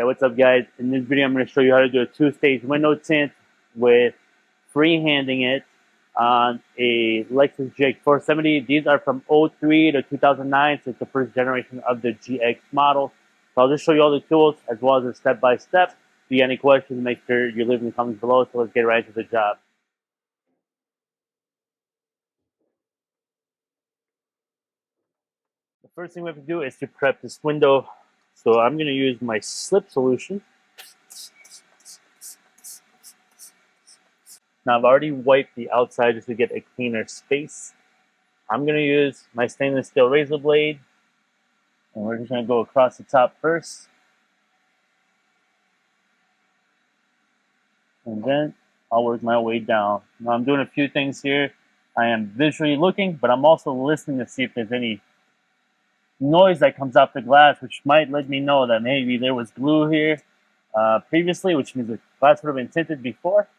What's up guys? In this video I'm going to show you how to do a two-stage window tint with freehanding it on a Lexus GX470. These are from 03 to 2009, so it's the first generation of the GX model. So I'll just show you all the tools as well as a step-by-step. If you have any questions, make sure you leave in the comments below, so let's get right into the job. The first thing we have to do is to prep this window. So I'm going to use my slip solution. Now I've already wiped the outside just to get a cleaner space. I'm going to use my stainless steel razor blade, and we're just going to go across the top first. And then I'll work my way down. Now I'm doing a few things here. I am visually looking, but I'm also listening to see if there's any noise that comes off the glass, which might let me know that maybe there was glue here previously, which means the glass would have been tinted before.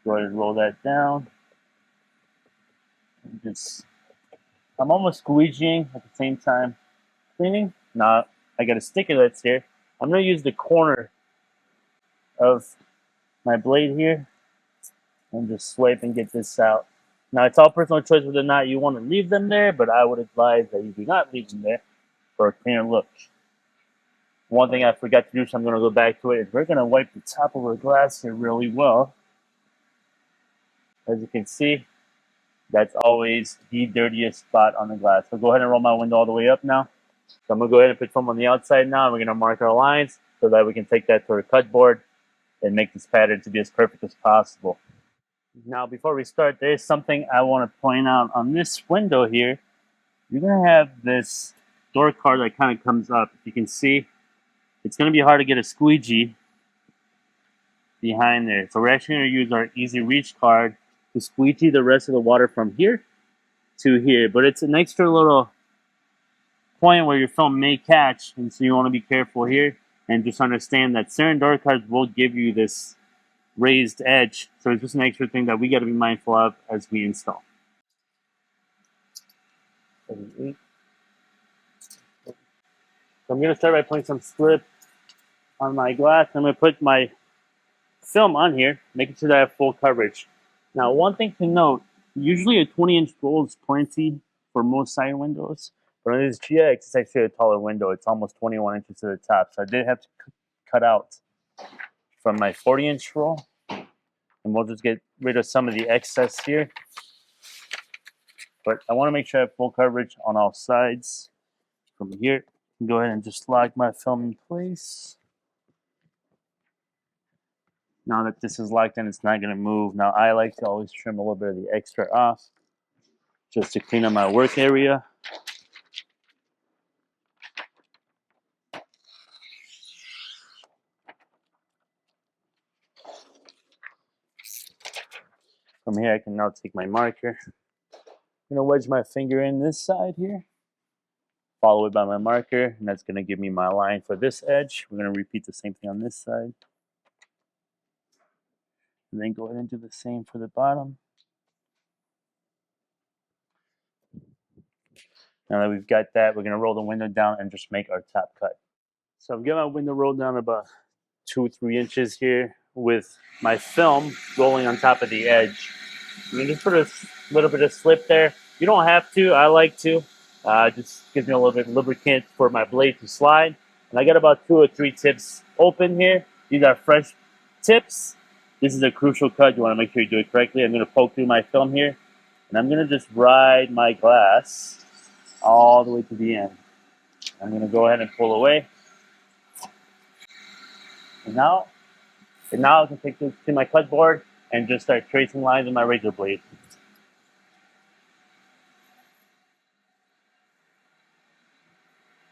Go ahead and roll that down. I'm almost squeegeeing at the same time cleaning. Now I got a sticker that's here. I'm going to use the corner of my blade here and just swipe and get this out. Now, it's all personal choice whether or not you want to leave them there, but I would advise that you do not leave them there for a cleaner look. One thing I forgot to do, so I'm going to go back to it, is we're going to wipe the top of our glass here really well. As you can see, that's always the dirtiest spot on the glass. So go ahead and roll my window all the way up now. So I'm going to go ahead and put foam on the outside now. We're going to mark our lines so that we can take that to our cut board and make this pattern to be as perfect as possible. Now, before we start, there's something I want to point out on this window here. You're going to have this door card that kind of comes up. If you can see, it's going to be hard to get a squeegee behind there. So we're actually going to use our easy reach card to squeegee the rest of the water from here to here. But it's an extra little point where your film may catch, and so you want to be careful here and just understand that certain door cards will give you this raised edge, so it's just an extra thing that we got to be mindful of as we install. So I'm going to start by putting some slip on my glass. I'm going to put my film on here, making sure that I have full coverage. Now, one thing to note, usually a 20-inch roll is plenty for most side windows, but on this GX, it's actually a taller window. It's almost 21 inches to the top, so I did have to cut out from my 40-inch roll, and we'll just get rid of some of the excess here. But I want to make sure I have full coverage on all sides. From here, I can go ahead and just lock my film in place. Now that this is locked in, it's not going to move. Now I like to always trim a little bit of the extra off just to clean up my work area. From here, I can now take my marker. I'm going to wedge my finger in this side here, follow it by my marker, and that's going to give me my line for this edge. We're going to repeat the same thing on this side. And then go ahead and do the same for the bottom. Now that we've got that, we're going to roll the window down and just make our top cut. So I've got my window rolled down about 2-3 inches here with my film rolling on top of the edge. I'm going to just put a little bit of slip there. You don't have to. I like to. Just gives me a little bit of lubricant for my blade to slide. And I got about 2 or 3 tips open here. These are fresh tips. This is a crucial cut. You want to make sure you do it correctly. I'm going to poke through my film here, and I'm going to just ride my glass all the way to the end. I'm going to go ahead and pull away. And now I can take this to my cut board and just start tracing lines with my razor blade.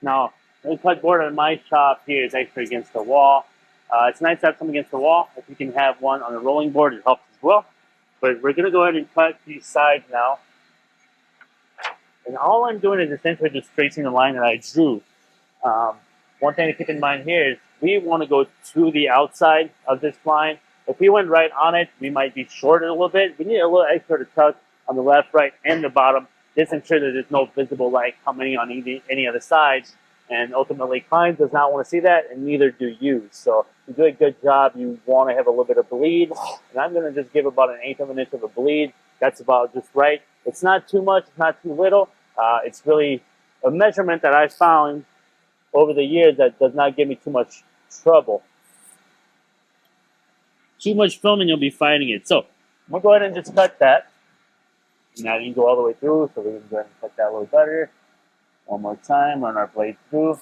Now, the cut board on my shop here is actually against the wall. It's nice to have something against the wall. If you can have one on a rolling board, it helps as well. But we're going to go ahead and cut these sides now. And all I'm doing is essentially just tracing the line that I drew. One thing to keep in mind here is we want to go to the outside of this line. If we went right on it, we might be shorted a little bit. We need a little extra to tuck on the left, right, and the bottom. Just ensure that there's no visible light coming on any of the sides And ultimately, client does not want to see that, and neither do you. So you do a good job. You want to have a little bit of bleed, and I'm going to just give about 1/8 of an inch of a bleed. That's about just right. It's not too much. It's not too little. It's really a measurement that I found over the years that does not give me too much trouble. Too much film and you'll be fighting it. So I'm going to go ahead and just cut that. Now you can go all the way through, so we can go ahead and cut that a little better. One more time, run our blade through.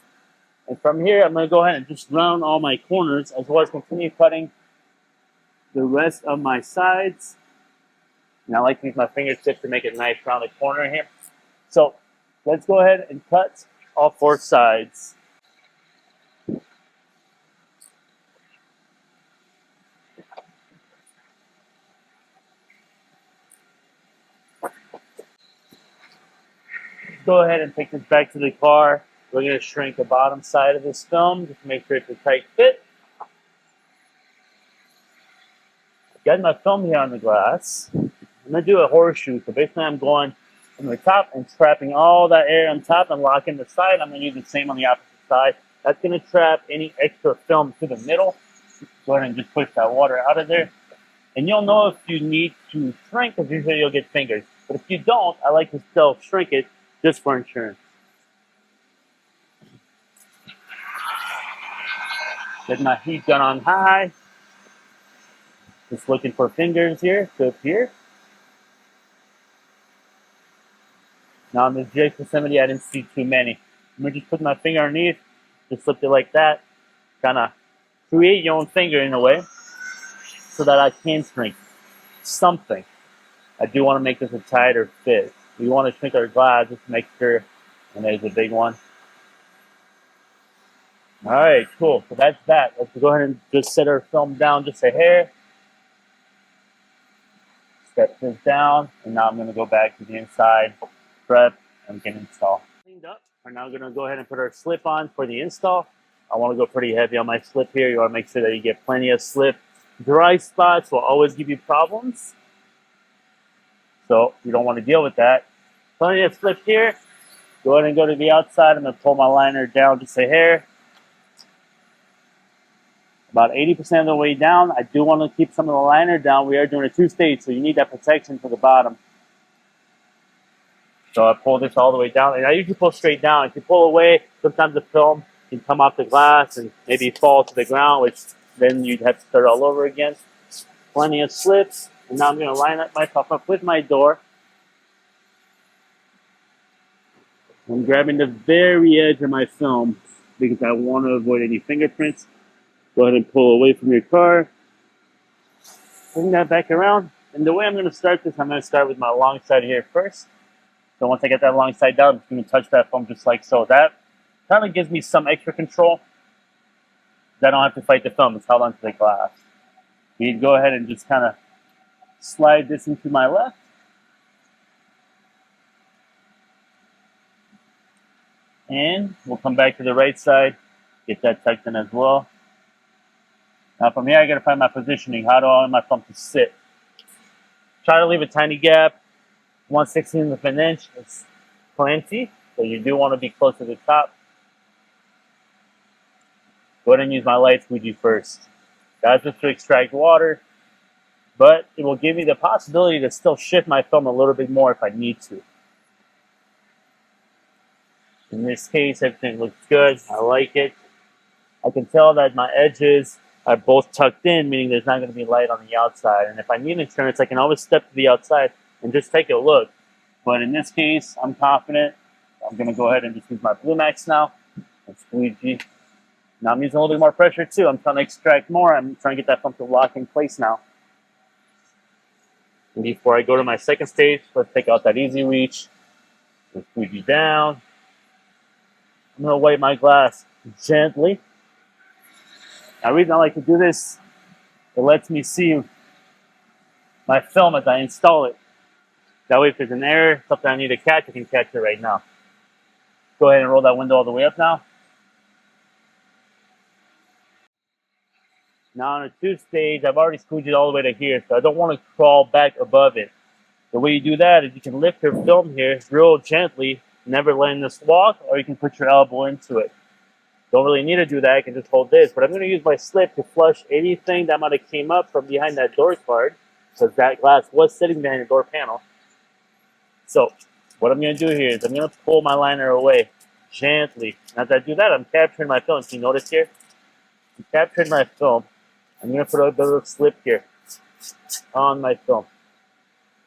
And from here, I'm going to go ahead and just round all my corners, as well as continue cutting the rest of my sides. And I like to use my fingertips to make a nice rounded corner here. So let's go ahead and cut all 4 sides. Go ahead and take this back to the car. We're going to shrink the bottom side of this film just to make sure it's a tight fit. Got my film here on the glass. I'm going to do a horseshoe. So basically I'm going from the top and trapping all that air on top and locking the side. I'm going to do the same on the opposite side. That's going to trap any extra film to the middle. Go ahead and just push that water out of there. And you'll know if you need to shrink, because usually you'll get fingers. But if you don't, I like to still shrink it just for insurance. Get my heat gun on high. Just looking for fingers here to appear. Now on the GX470, I didn't see too many. I'm going to just put my finger underneath, just flip it like that. Kind of create your own finger in a way, so that I can shrink something. I do want to make this a tighter fit. We want to shrink our glass just to make sure, and there's a big one. All right, cool. So that's that. Let's go ahead and just set our film down just a hair. Step this down, and now I'm going to go back to the inside, prep, and get install. Cleaned up. We're now going to go ahead and put our slip on for the install. I want to go pretty heavy on my slip here. You want to make sure that you get plenty of slip. Dry spots will always give you problems, so you don't want to deal with that. Plenty of slip here. Go ahead and go to the outside. I'm going to pull my liner down just a hair. About 80% of the way down. I do want to keep some of the liner down. We are doing a 2-stage, so you need that protection for the bottom. So I pull this all the way down, and I usually pull straight down. If you pull away, sometimes the film can come off the glass and maybe fall to the ground, which then you'd have to start all over again. Plenty of slips, and now I'm going to line up myself up with my door. I'm grabbing the very edge of my film because I want to avoid any fingerprints. Go ahead and pull away from your car. Bring that back around. And the way I'm going to start this, I'm going to start with my long side here first. So once I get that long side down, I'm just going to touch that foam just like so. That kind of gives me some extra control. I don't have to fight the film. It's held onto the glass. You can go ahead and just kind of slide this into my left. And we'll come back to the right side. Get that tucked in as well. Now from here, I got to find my positioning. How do I want my film to sit? Try to leave a tiny gap. 1/16 of an inch is plenty. So you do want to be close to the top. Go ahead and use my light squeegee first. That's just to extract water. But it will give me the possibility to still shift my film a little bit more if I need to. In this case, everything looks good. I like it. I can tell that my edges are both tucked in, meaning there's not going to be light on the outside. And if I need insurance, I can always step to the outside and just take a look. But in this case, I'm confident. I'm going to go ahead and just use my Blue Max now and squeegee. Now I'm using a little bit more pressure too. I'm trying to extract more. I'm trying to get that film to lock in place now. And before I go to my second stage, let's take out that easy reach. Let's squeegee down. I'm going to wipe my glass gently. Now, the reason I like to do this, it lets me see my film as I install it. That way, if there's an error, something I need to catch, I can catch it right now. Go ahead and roll that window all the way up now. Now, on a 2-stage, I've already squeegeed all the way to here, so I don't want to crawl back above it. The way you do that is you can lift your film here real gently, never letting this walk, or you can put your elbow into it. Don't really need to do that. I can just hold this. But I'm going to use my slip to flush anything that might have came up from behind that door card, because that glass was sitting behind the door panel. So what I'm going to do here is I'm going to pull my liner away gently. And as I do that, I'm capturing my film. So you notice here? I'm capturing my film. I'm going to put a bit of slip here on my film.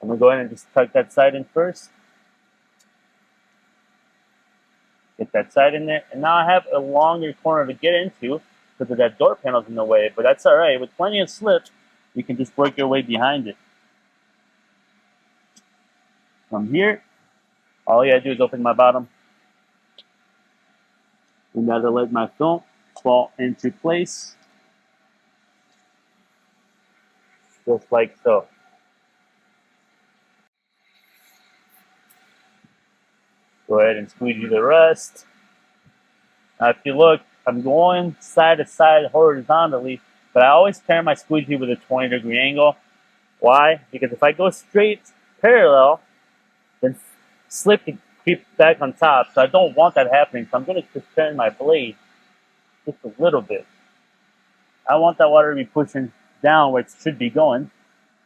I'm going to go ahead and just tuck that side in first. Get that side in there. And now I have a longer corner to get into because of that door panel's in the way. But that's all right. With plenty of slip, you can just work your way behind it. From here, all you gotta do is open my bottom. And that'll let my film fall into place. Just like so. Go ahead and squeegee the rest. Now if you look, I'm going side to side horizontally, but I always turn my squeegee with a 20-degree angle. Why? Because if I go straight parallel, then slip can creep back on top. So I don't want that happening. So I'm going to just turn my blade just a little bit. I want that water to be pushing down where it should be going,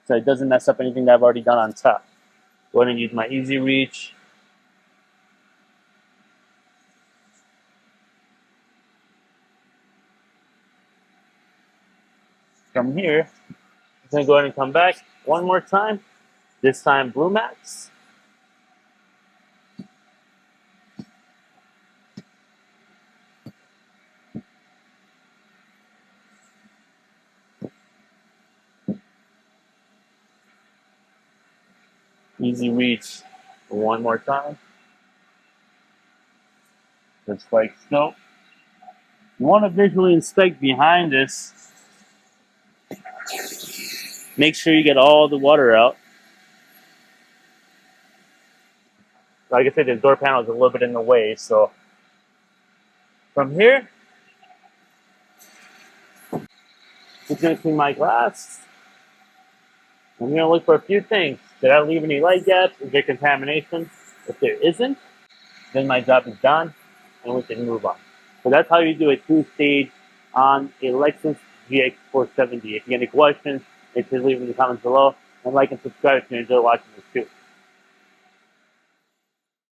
so it doesn't mess up anything that I've already done on top. Go ahead and use my easy reach. From here, I'm going to go ahead and come back one more time. This time Blue Max. Easy reach one more time. Just like so. You want to visually inspect behind this. Make sure you get all the water out. Like I said, the door panel is a little bit in the way, so from here, just going to clean my glass. I'm going to look for a few things. Did I leave any light gaps? Is there contamination? If there isn't, then my job is done and we can move on. So that's how you do a two-stage on a Lexus GX470. If you have any questions, make sure to leave them in the comments below. And like and subscribe if you enjoy watching this too.